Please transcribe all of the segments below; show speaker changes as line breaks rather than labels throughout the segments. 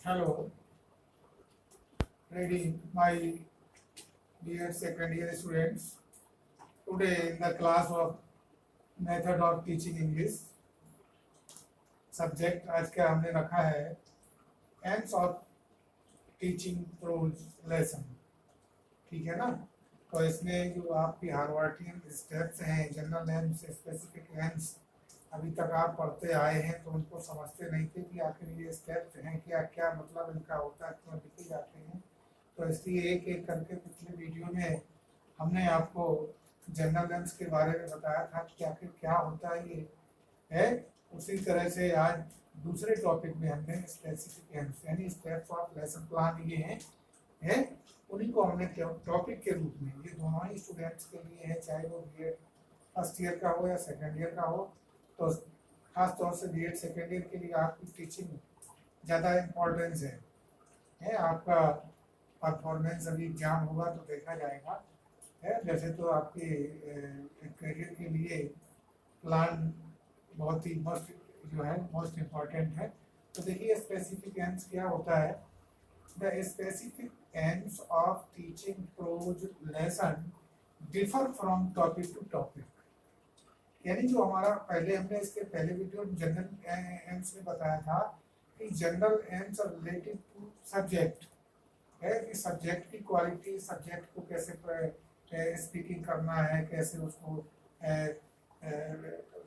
Hello, ready, my dear second year students. Today in the class of method of teaching English subject आज का हमने रखा है ends of teaching prose lesson. ठीक है ना? तो इसमें जो आपकी हार्वर्डियन स्टेप्स हैं, जनरल एंड्स, स्पेसिफिक एंड्स, अभी तक आप पढ़ते आए हैं तो उनको समझते नहीं थे कि आखिर ये स्टेप्स हैं क्या, क्या मतलब इनका होता है, क्यों लिखे जाते हैं। तो इसलिए एक एक करके पिछले वीडियो में हमने आपको जनरल एंड्स के बारे में बताया था कि आखिर क्या होता है ये है। उसी तरह से आज दूसरे टॉपिक में हमने स्पेसिफिक एंड्स यानी स्टेप्स ऑफ लेसन प्लान ये हैं उन्हीं को हमने टॉपिक के रूप में, ये दोनों ही स्टूडेंट्स के लिए है, चाहे वो बीएड फर्स्ट ईयर का हो या सेकेंड ईयर का हो। तो खास तौर से बीएड सेकेंड ईयर के लिए आपकी टीचिंग ज़्यादा इम्पोर्टेंस है। आपका परफॉर्मेंस अभी एग्जाम होगा तो देखा जाएगा है। वैसे तो आपके करियर के लिए प्लान बहुत ही मोस्ट इम्पॉर्टेंट है। तो देखिए स्पेसिफिक एंड्स क्या होता है। The specific ends of teaching prose lesson differ from topic to topic. यानी जो हमारा पहले हमने इसके पहले वीडियो जनरल एंड्स में बताया था कि general ends are related to subject है, कि सब्जेक्ट की क्वालिटी, सब्जेक्ट को कैसे स्पीकिंग करना है, कैसे उसको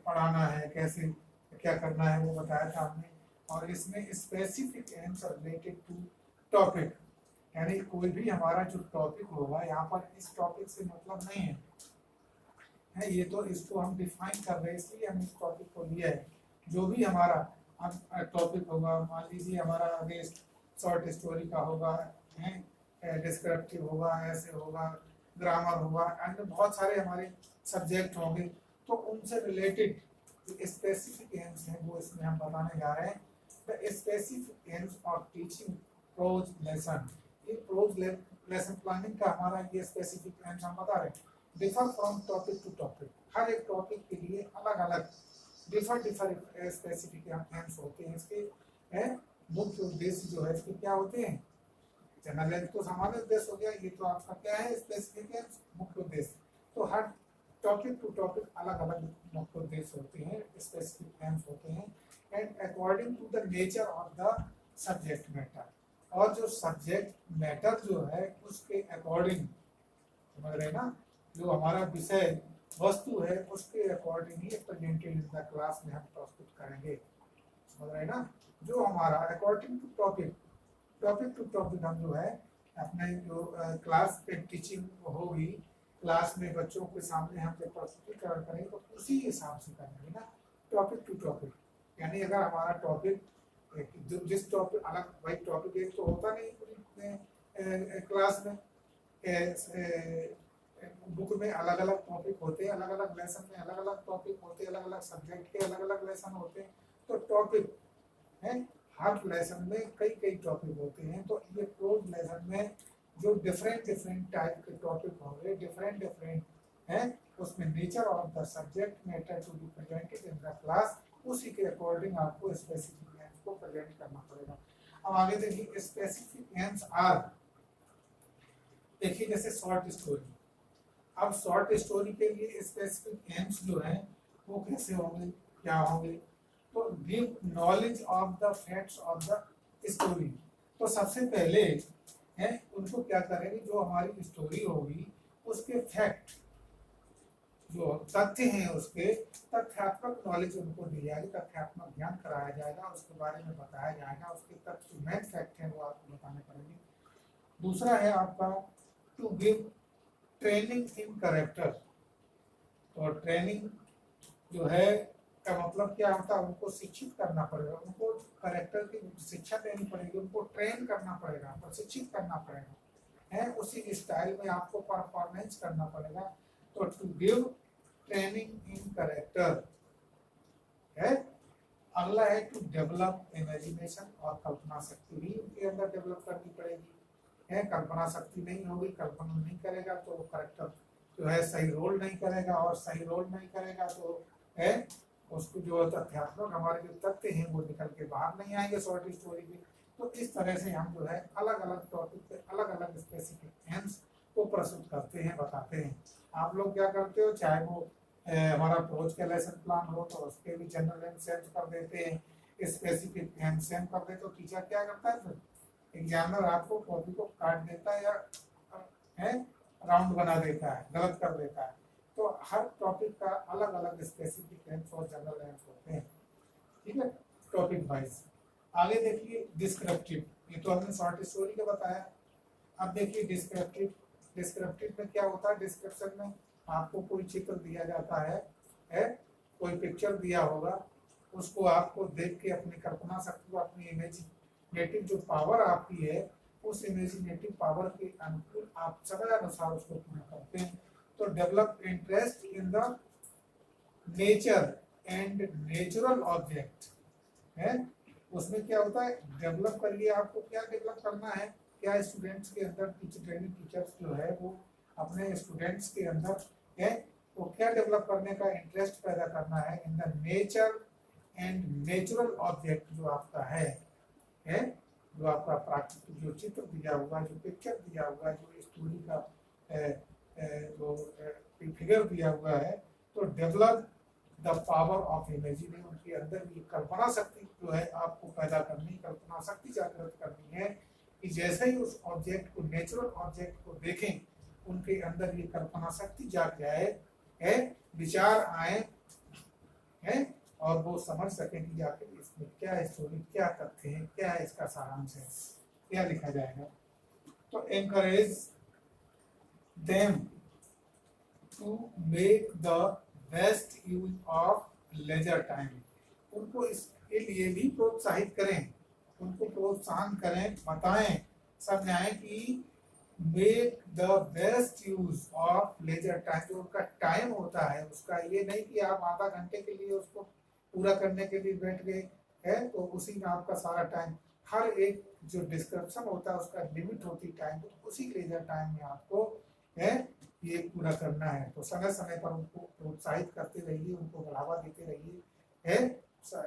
पढ़ाना है, कैसे क्या करना है, वो बताया था हमने। और इसमें specific ends are related to topic, यानी कोई भी हमारा जो टॉपिक होगा, यहाँ पर इस टॉपिक से मतलब नहीं है ये तो इसको हम डिफाइन कर रहे हैं, इसलिए हमने इस टॉपिक को लिया है। जो भी हमारा टॉपिक होगा, मान लीजिए हमारा आगे शॉर्ट स्टोरी का होगा, डिस्क्रिप्टिव होगा, ऐसे होगा, ग्रामर होगा, एंड बहुत सारे हमारे सब्जेक्ट होंगे, तो उनसे रिलेटेड जो स्पेसिफिक एंड्स हैं वो इसमें हम बताने जा रहे हैं। The specific ends of teaching prose lesson, ये प्रोज लेसन प्लानिंग का हमारा ये स्पेसिफिक एंड्स हम बता रहे हैं। Differ from topic to topic, हर एक टॉपिक के लिए अलग अलग डिफर स्पेसिफिक एंड्स होते हैं। इसके मुख्य उद्देश्य जो है इसके क्या होते हैं। जनरल एंड तो सामान्य उद्देश्य हो गया, ये तो आपका क्या है स्पेसिफिक एंड्स मुख्य उद्देश्य। तो हर टॉपिक टू टॉपिक अलग अलग मुख्य उद्देश्य होते हैं, स्पेसिफिक एंड्स होते हैं। And according to the nature of the subject matter, और जो सब्जेक्ट मैटर जो है उसके अकॉर्डिंग, समझ रहे ना, जो हमारा विषय वस्तु है उसके अकॉर्डिंग ही प्रेजेंटेड इन द क्लास में हम प्रस्तुत करेंगे, समझ रहे ना। जो हमारा according to topic, topic to topic हम जो है अपने जो क्लास पे टीचिंग होगी, क्लास में बच्चों के सामने हम जब प्रस्तुतिकरण करेंगे तो उसी हिसाब से करेंगे ना, टॉपिक टू टॉपिक। यानी अगर हमारा टॉपिक जिस टॉपिक अलग, भाई टॉपिक एक तो होता नहीं पूरी क्लास में, बुक में अलग अलग टॉपिक होते हैं, अलग अलग लेसन में अलग अलग टॉपिक होते हैं, अलग अलग सब्जेक्ट के अलग अलग लेसन होते हैं। तो टॉपिक है, हर लेसन में कई कई टॉपिक होते हैं। तो ये प्रोज लेसन में जो डिफरेंट टाइप के टॉपिक होंगे, डिफरेंट हैं, उसमें nature of the subject matter to be presented in the class, उसी के अकॉर्डिंग आपको स्पेसिफिक एंड्स को प्रेजेंट करना पड़ेगा। अब आगे देखिए स्पेसिफिक एंड्स आर, देखिए जैसे शॉर्ट स्टोरी। अब शॉर्ट स्टोरी के लिए स्पेसिफिक एंड्स जो हैं वो कैसे होंगे, क्या होंगे। तो give knowledge of the facts of the story. तो सबसे पहले है उनको क्या करेंगे, जो हमारी स्टोरी होगी उसके फैक्ट, जो तथ्य हैं उसके तथ्यात्मक नॉलेज उनको दी जाएगी, तथ्यात्मक ज्ञान कराया जाएगा, उसके बारे में बताया जाएगा, उसके तथ्य मेन फैक्ट हैं वो आपको बताने पड़ेंगे। दूसरा है आपका to give training in character. तो ट्रेनिंग जो है का मतलब क्या होता है, उनको शिक्षित करना पड़ेगा, उनको कैरेक्टर की शिक्षा देनी पड़ेगी, उनको ट्रेन करना पड़ेगा, प्रशिक्षित करना पड़ेगा है, उसी स्टाइल में आपको परफॉर्मेंस करना पड़ेगा। तो to give training in character है। अगला है टू डेवलप इमेजिनेशन, और कल्पना शक्ति भी उनके अंदर डेवलप करनी पड़ेगी है। कल्पना शक्ति नहीं होगी, कल्पना नहीं करेगा तो कैरेक्टर जो है सही रोल नहीं करेगा, और सही रोल नहीं करेगा तो है उसको जो तथ्यात्मक हमारे जो तथ्य हैं वो निकल के बाहर नहीं आएंगे शॉर्ट स्टोरी के। तो इस तरह से हम जो है अलग अलग टॉपिक पे अलग अलग स्पेसिफिक एम्स को प्रस्तुत करते हैं, बताते हैं। आप लोग क्या करते हो, चाहे वो हमारा प्रोज का लेसन प्लान हो तो उसके भी जनरल एम सेंड कर देते हैं, स्पेसिफिक एम सेंड कर देते, तो टीचर क्या करता है फिर एग्जामिनर आपको कॉपी को काट देता है या है राउंड बना देता है, गलत कर देता है। तो हर टॉपिक का अलग अलग स्पेसिफिक एम्स और जनरल एम्स होते हैं, ठीक है, टॉपिक वाइज। आगे देखिए डिस्क्रिप्टिव, ये तो हमने शॉर्ट स्टोरी का बताया। अब देखिए डिस्क्रिप्टिव, डिस्क्रिप्टिव में क्या होता है, डिस्क्रिप्शन में आपको कोई चित्र दिया जाता है कोई पिक्चर दिया होगा, उसको आपको देख के अपनी कल्पना शक्ति, अपनी इमेजिनेटिव जो पावर आपकी है उस इमेजिनेटिव पावर के अनुकूल आप समय अनुसार उसको पूरा करते हैं। तो develop interest in the nature and natural object है, उसमें क्या होता है, डेवलप करिए, आपको क्या डेवलप करना है, क्या स्टूडेंट्स के अंदर ट्रेनिंग टीचर्स जो है वो अपने स्टूडेंट्स के अंदर है वो क्या डेवलप करने का इंटरेस्ट पैदा करना है in the nature and natural object जो आपका है जो आपका प्राकृतिक जो चित्र दिया हुआ, जो पिक्चर दिया हुआ, जो स्टोरी का जो फिगर दिया हुआ है, तो develop the power of imagining, उनके अंदर ये कल्पना शक्ति जो है आपको पैदा करनी, कल्पना शक्ति जागृत करनी है कि जैसे ही उस ऑब्जेक्ट को, नेचुरल ऑब्जेक्ट को देखें, उनके अंदर ये कल्पना शक्ति जाग जाए है, विचार आए है, और वो समझ सकें कि आखिर इसमें क्या स्टोरी, क्या तथ्य है, क्या है इसका सारांश है, क्या लिखा जाएगा। तो encourage them to make the best use of leisure time, उनको इसके लिए भी प्रोत्साहित करें, उनको प्रोत्साहन करें, बताएं, समझाएं कि make the best use of leisure time, जो उनका टाइम होता है उसका, ये नहीं कि आप आधा घंटे के लिए उसको पूरा करने के लिए बैठ गए है तो उसी में आपका सारा टाइम, हर एक जो डिस्क्रिप्शन होता है उसका लिमिट होती टाइम, तो उसी लेजर टाइम में आपको है ये पूरा करना है। तो समय समय पर उनको प्रोत्साहित करते रहिए, उनको बढ़ावा देते रहिए है,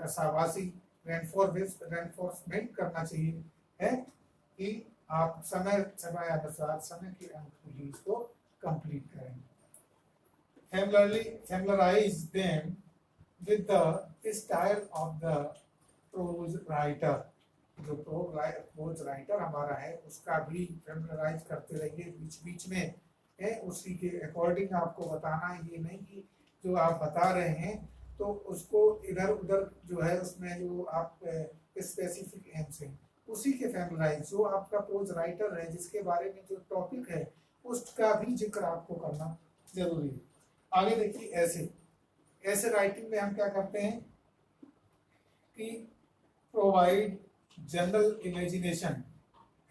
शाबाशी रेनफोर्समेंट करना चाहिए है कि आप समय अनुसार समय के अनुकूल ही इसको कंप्लीट करें। Familiarize them with the style of the prose writer, जो प्रोज राइटर हमारा है उसका भी फेमिलराइज करते रहिए बीच बीच में है, उसी के अकॉर्डिंग आपको बताना है, ये नहीं कि जो आप बता रहे हैं तो उसको इधर उधर जो है उसमें जो आप स्पेसिफिक एम्स हैं उसी के फेमिलराइज, जो आपका प्रोज राइटर है जिसके बारे में जो टॉपिक है उसका भी जिक्र आपको करना जरूरी है। आगे देखिए ऐसे राइटिंग में हम क्या करते हैं कि provide general imagination,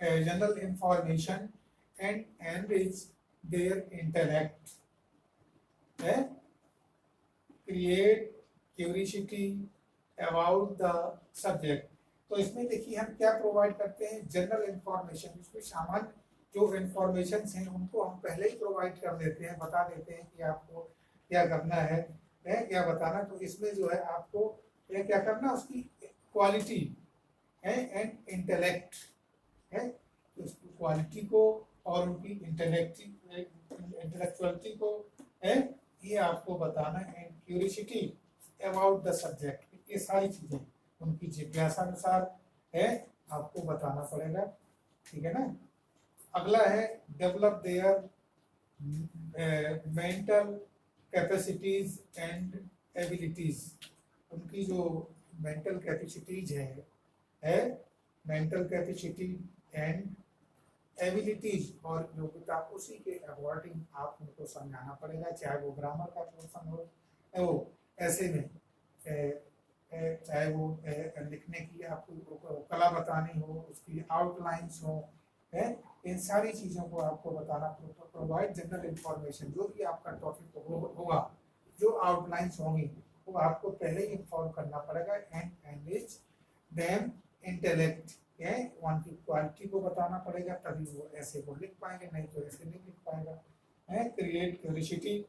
general information and enrich their intellect, create curiosity about the subject. तो इसमें देखिए हम क्या प्रोवाइड करते हैं, जनरल इंफॉर्मेशन, इसमें सामान्य जो इंफॉर्मेशन हैं उनको हम पहले ही प्रोवाइड कर देते हैं, बता देते हैं कि आपको क्या करना है क्या बताना। तो इसमें जो है आपको क्या करना, उसकी क्वालिटी है एंड इंटेलेक्ट है, उसकी क्वालिटी को और उनकी इंटेलेक्चुअलिटी को है ये आपको बताना है, and curiosity about the subject, ये सारी चीजें उनकी जिज्ञासा अनुसार है आपको बताना पड़ेगा, ठीक है ना। अगला है develop their mental capacities and abilities, उनकी जो मेंटल कैपेसिटीज है मेंटल कैपेसिटी एंड एबिलिटीज और योग्यता, उसी के अकॉर्डिंग आप उनको समझाना पड़ेगा, चाहे वो ग्रामर का पोर्शन हो, वो ऐसे में चाहे वो लिखने की आपको कला बतानी हो, उसकी आउटलाइंस हो है, इन सारी चीज़ों को आपको बताना। प्रोवाइड जनरल इंफॉर्मेशन, जो भी आपका टॉपिक होगा, जो आउटलाइंस होंगी वो आपको पहले ही इन्फॉर्म करना पड़ेगा, एंड एनरिच देम इंटेलेक्ट, उनकी क्वालिटी को बताना पड़ेगा, तभी वो ऐसे को लिख पाएंगे, नहीं तो ऐसे नहीं लिख पाएगा है। क्रिएट क्यूरियोसिटी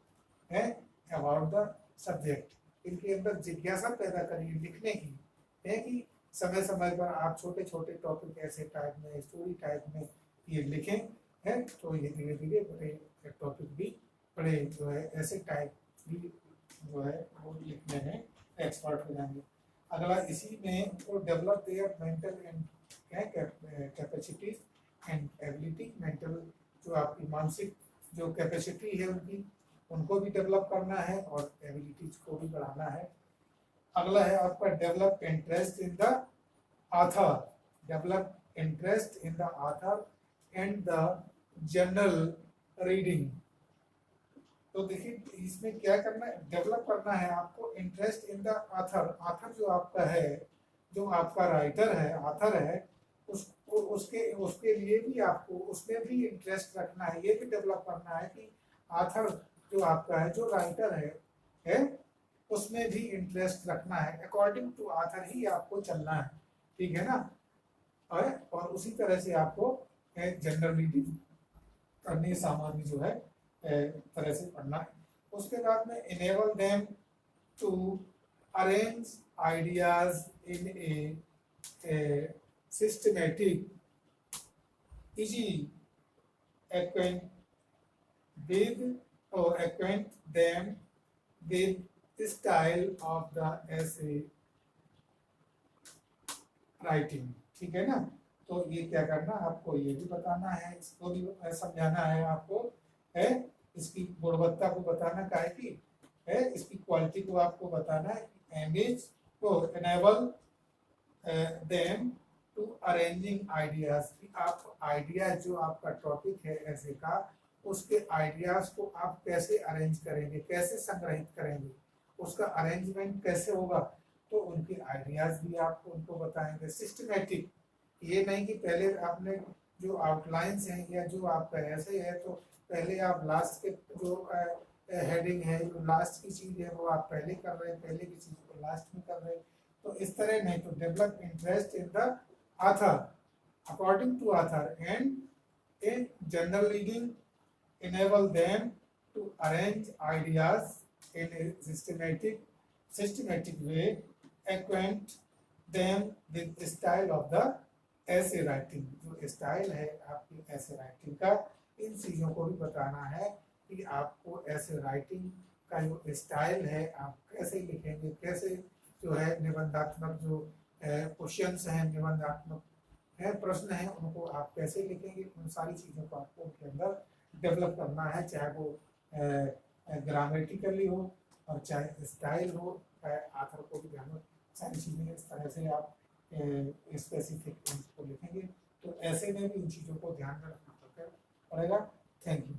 है अबाउट द सब्जेक्ट, इनके अंदर जिज्ञासा पैदा करिए लिखने की है कि समय समय पर आप छोटे छोटे टॉपिक ऐसे टाइप में, स्टोरी टाइप में ये लिखें है, तो ये धीरे धीरे बड़े टॉपिक भी, बड़े जो है ऐसे टाइप भी जो है वो लिखने में एक्सपर्ट हो जाएंगे। अगला इसी में वो develop their mental and capacities and ability, mental जो आपकी मानसिक जो कैपेसिटी है उनकी, उनको भी डेवलप करना है और एबिलिटीज को भी बढ़ाना है। अगला है आपका develop interest in the author, develop interest in the author and the general reading. तो देखिए इसमें क्या करना है, डेवलप करना है आपको interest in the author. Author जो आपका है, जो आपका राइटर है, ऑथर है, उसको उसके उसके लिए भी आपको उसमें भी इंटरेस्ट रखना है, ये भी डेवलप करना है कि ऑथर जो आपका है, जो राइटर है उसमें भी इंटरेस्ट रखना है, अकॉर्डिंग टू ऑथर ही आपको चलना है, ठीक है ना। और उसी तरह से आपको जनरल रीडिंग करनी, सामान्य जो है तरह से पढ़ना है। उसके बाद में enable them to arrange ideas in a systematic easy acquaint with or acquaint them with the style of the essay writing, ठीक है ना। तो ये क्या करना आपको, ये भी बताना है, इसको भी समझाना है आपको, है इसकी गुणवत्ता को बताना, काहे की है इसकी क्वालिटी को आपको बताना है, एंगेज को enable them to arranging ideas, आप आइडिया जो आपका टॉपिक है ऐसे का, उसके आइडियाज को आप कैसे अरेंज करेंगे, कैसे संग्रहित करेंगे, उसका अरेंजमेंट कैसे होगा, तो उनके आइडियाज भी आपको उनको बताएंगे। सिस्टमेटिक, ये नहीं कि पहले आपने जो आउटलाइंस हैं या जो आपका ऐसे है तो पहले आप लास्ट के जो हेडिंग है, जो लास्ट की चीज है वो आप पहले कर रहे हैं, पहले की चीज को लास्ट में कर रहे हैं, तो इस तरह नहीं। तो develop interest in the author according to author and in general reading enable them to arrange ideas in a systematic way, acquaint them with the style of the essay writing, जो स्टाइल है आपकी ऐसे writing का, इन चीज़ों को भी बताना है कि आपको ऐसे राइटिंग का जो स्टाइल है आप कैसे लिखेंगे, कैसे जो है निबंधात्मक जो क्वेश्चंस हैं, निबंधात्मक है प्रश्न हैं, उनको आप कैसे लिखेंगे, उन सारी चीज़ों को आपको उनके अंदर डेवलप करना है, चाहे वो ग्रामेटिकली हो और चाहे स्टाइल हो, चाहे आथर को भी ध्यान, सारी चीज़ें इस तरह से आप स्पेसिफिक को लिखेंगे। तो ऐसे में भी इन चीज़ों को ध्यान में रखना पड़ेगा। Thank you.